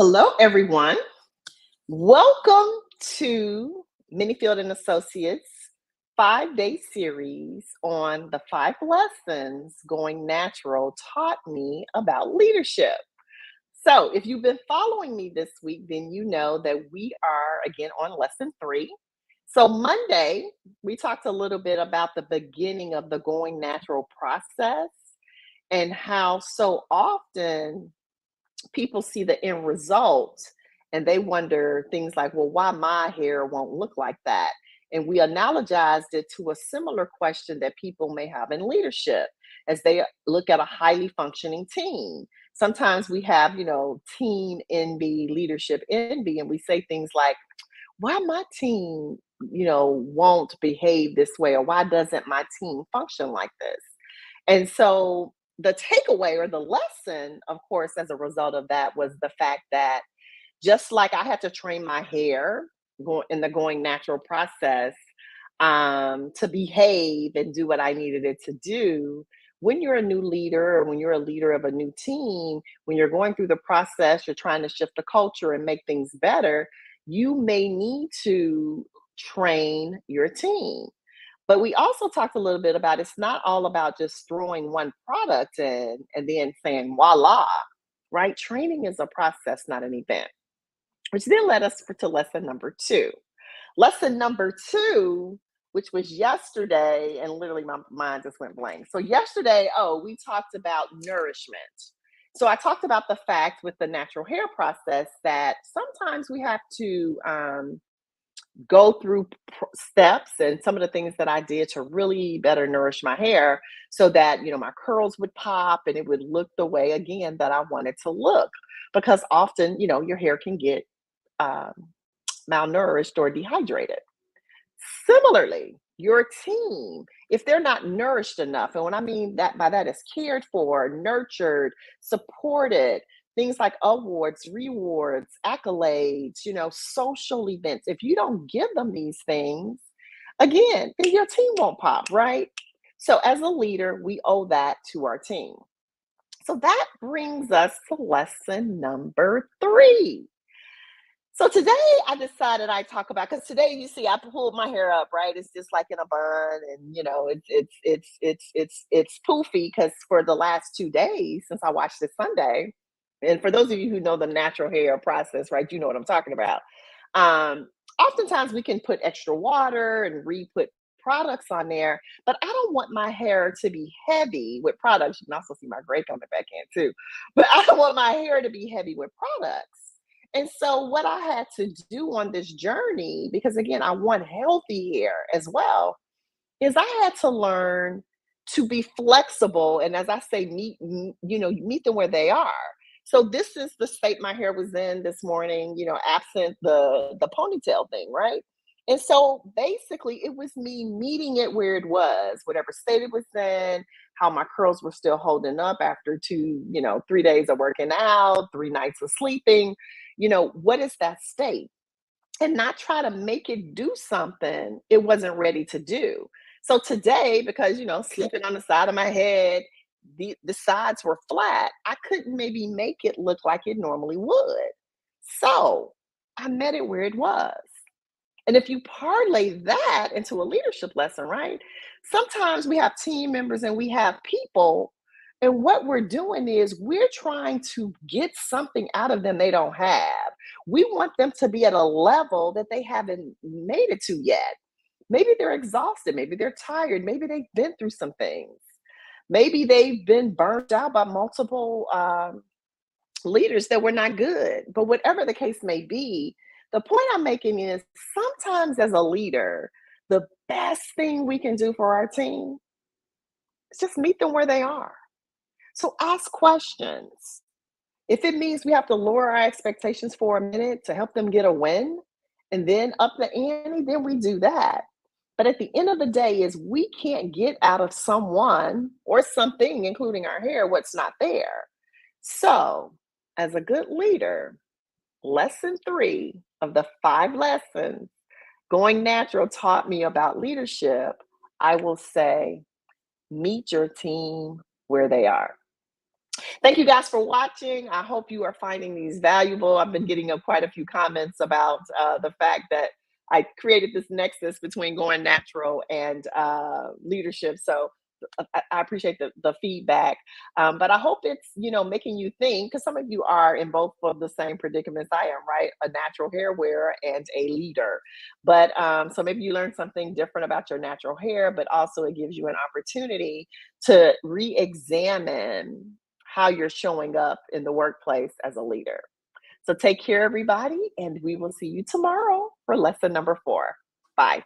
Hello, everyone. Welcome to Minifield and Associates 5-day series on the 5 lessons going natural taught me about leadership. So, if you've been following me this week, then you know that we are again on lesson 3. So, Monday, we talked a little bit about the beginning of the going natural process and how so often people see the end result and they wonder things like, well, why my hair won't look like that? And we analogized it to a similar question that people may have in leadership as they look at a highly functioning team. Sometimes we have, team envy, leadership envy, and we say things like, why my team, won't behave this way, or why doesn't my team function like this? And so the takeaway or the lesson, of course, as a result of that was the fact that just like I had to train my hair in the going natural process to behave and do what I needed it to do. When you're a new leader or when you're a leader of a new team, when you're going through the process, you're trying to shift the culture and make things better, you may need to train your team. But we also talked a little bit about it's not all about just throwing one product in and then saying voila, right? Training is a process, not an event, which then led us to lesson number 2. Lesson number 2, which was yesterday, and literally my mind just went blank. So yesterday, we talked about nourishment. So I talked about the fact with the natural hair process that sometimes we have to go through steps, and some of the things that I did to really better nourish my hair so that, my curls would pop and it would look the way again that I wanted to look. Because often, your hair can get um, malnourished or dehydrated. Similarly, your team, if they're not nourished enough, and what I mean that by that is cared for, nurtured, supported, things like awards, rewards, accolades, social events. If you don't give them these things, again, then your team won't pop, right? So as a leader, we owe that to our team. So that brings us to lesson number 3. So today I decided I talk about, because today you see I pulled my hair up, right? It's just like in a bun, and it's poofy because for the last 2 days since I watched this Sunday, and for those of you who know the natural hair process, right, you know what I'm talking about. Oftentimes we can put extra water and re-put products on there, but I don't want my hair to be heavy with products. You can also see my gray on the back end too, but I don't want my hair to be heavy with products. And so, what I had to do on this journey, because again, I want healthy hair as well, is I had to learn to be flexible. And as I say, meet them where they are. So this is the state my hair was in this morning, absent the ponytail thing, right? And so basically, it was me meeting it where it was, whatever state it was in, how my curls were still holding up after 3 days of working out, 3 nights of sleeping. What is that state? And not try to make it do something it wasn't ready to do. So today, because sleeping on the side of my head, the sides were flat, I couldn't maybe make it look like it normally would. So I met it where it was. And if you parlay that into a leadership lesson, right? Sometimes we have team members and we have people, and what we're doing is we're trying to get something out of them they don't have. We want them to be at a level that they haven't made it to yet. Maybe they're exhausted, maybe they're tired, maybe they've been through some things. Maybe they've been burnt out by multiple leaders that were not good. But whatever the case may be, the point I'm making is sometimes as a leader, the best thing we can do for our team is just meet them where they are. So ask questions. If it means we have to lower our expectations for a minute to help them get a win and then up the ante, then we do that. But at the end of the day is we can't get out of someone or something, including our hair, what's not there. So as a good leader, lesson 3 of the 5 lessons going natural taught me about leadership, I will say, meet your team where they are. Thank you guys for watching. I hope you are finding these valuable. I've been getting quite a few comments about the fact that I created this nexus between going natural and leadership. So I appreciate the feedback, but I hope it's making you think, because some of you are in both of the same predicaments I am, right? A natural hair wearer and a leader, but so maybe you learn something different about your natural hair, but also it gives you an opportunity to re-examine how you're showing up in the workplace as a leader. So take care, everybody, and we will see you tomorrow for lesson number 4. Bye.